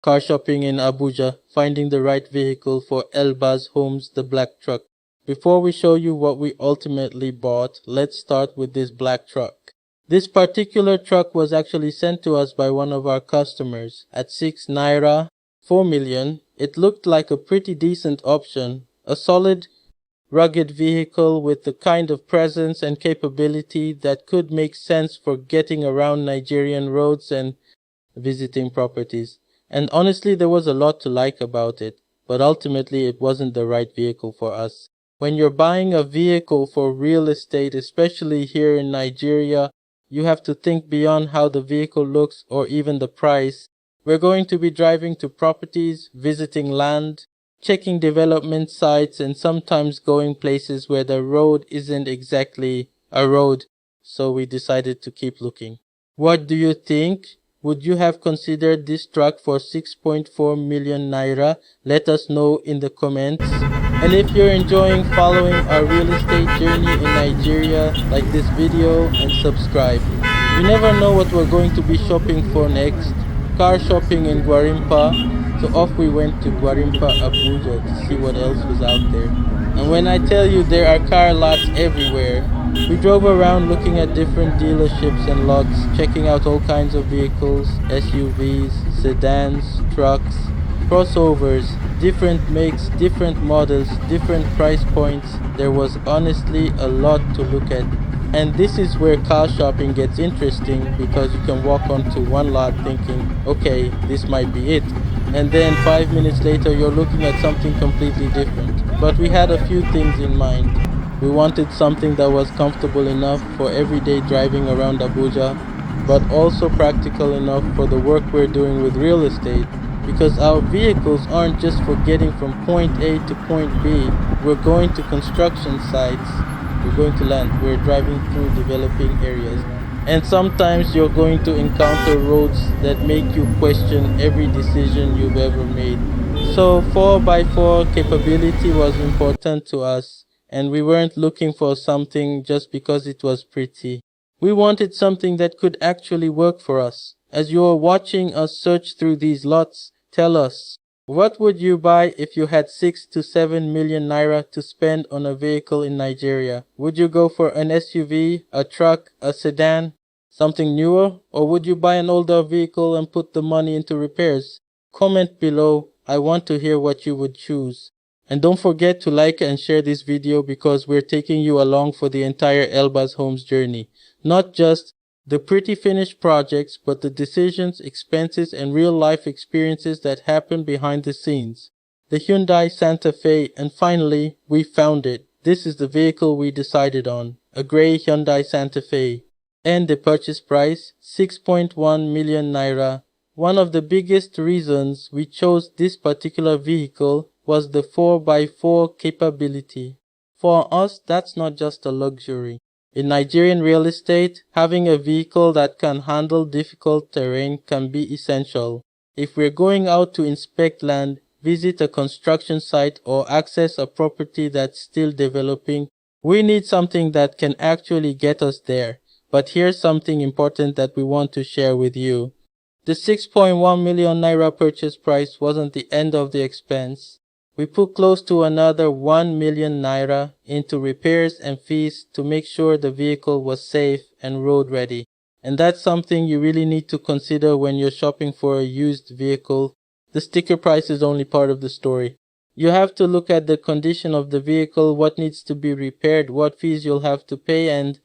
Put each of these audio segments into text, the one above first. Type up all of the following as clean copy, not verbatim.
car shopping in Abuja, finding the right vehicle for Elbaz Homes, the black truck. Before we show you what we ultimately bought, let's start with this black truck. This particular truck was actually sent to us by one of our customers at 6 Naira, 4 million. It looked like a pretty decent option, a solid, rugged vehicle with the kind of presence and capability that could make sense for getting around Nigerian roads and visiting properties. And honestly, there was a lot to like about it, but ultimately it wasn't the right vehicle for us. When you're buying a vehicle for real estate, especially here in Nigeria, you have to think beyond how the vehicle looks or even the price. We're going to be driving to properties, visiting land, checking development sites, and sometimes going places where the road isn't exactly a road, so we decided to keep looking. What do you think? Would you have considered this truck for 6.4 million naira? Let us know in the comments. And if you're enjoying following our real estate journey in Nigeria, like this video and subscribe. You never know what we're going to be shopping for next. Car shopping in Gwarinpa. So off we went to Gwarinpa, Abuja to see what else was out there. And when I tell you there are car lots everywhere, we drove around looking at different dealerships and lots, checking out all kinds of vehicles, SUVs, sedans, trucks, crossovers, different makes, different models, different price points. There was honestly a lot to look at. And this is where car shopping gets interesting, because you can walk onto one lot thinking, okay, this might be it. And then 5 minutes later, you're looking at something completely different. But we had a few things in mind. We wanted something that was comfortable enough for everyday driving around Abuja, but also practical enough for the work we're doing with real estate, because our vehicles aren't just for getting from point A to point B. We're going to construction sites, we're going to land, we're driving through developing areas, and sometimes you're going to encounter roads that make you question every decision you've ever made. So 4x4 capability was important to us. And we weren't looking for something just because it was pretty. We wanted something that could actually work for us. As you are watching us search through these lots, tell us, what would you buy if you had 6 to 7 million naira to spend on a vehicle in Nigeria? Would you go for an SUV, a truck, a sedan, something newer? Or would you buy an older vehicle and put the money into repairs? Comment below. I want to hear what you would choose. And don't forget to like and share this video, because we're taking you along for the entire Elbaz Homes journey. Not just the pretty finished projects, but the decisions, expenses, and real-life experiences that happen behind the scenes. The Hyundai Santa Fe, and finally, we found it. This is the vehicle we decided on, a grey Hyundai Santa Fe. And the purchase price, 6.1 million naira. One of the biggest reasons we chose this particular vehicle was the 4x4 capability. For us, that's not just a luxury. In Nigerian real estate, having a vehicle that can handle difficult terrain can be essential. If we're going out to inspect land, visit a construction site, or access a property that's still developing, we need something that can actually get us there. But here's something important that we want to share with you. The 6.1 million naira purchase price wasn't the end of the expense. We put close to another 1 million naira into repairs and fees to make sure the vehicle was safe and road ready. And that's something you really need to consider when you're shopping for a used vehicle. The sticker price is only part of the story. You have to look at the condition of the vehicle, what needs to be repaired, what fees you'll have to pay, and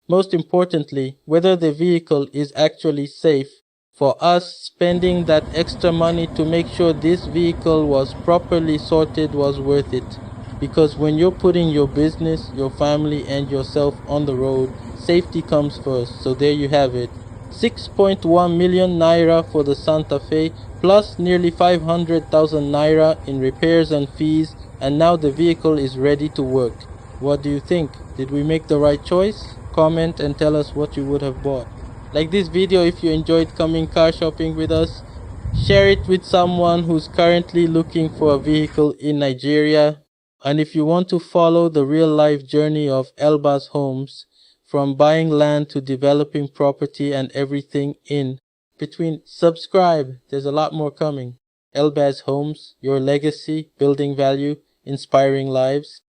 most importantly, whether the vehicle is actually safe. For us, spending that extra money to make sure this vehicle was properly sorted was worth it. Because when you're putting your business, your family, and yourself on the road, safety comes first. So there you have it. 6.1 million naira for the Santa Fe, plus nearly 500,000 naira in repairs and fees, and now the vehicle is ready to work. What do you think? Did we make the right choice? Comment and tell us what you would have bought. Like this video if you enjoyed coming car shopping with us. Share it with someone who's currently looking for a vehicle in Nigeria. And if you want to follow the real life journey of Elbaz Homes, from buying land to developing property and everything in, between subscribe, there's a lot more coming. Elbaz Homes, your legacy, building value, inspiring lives.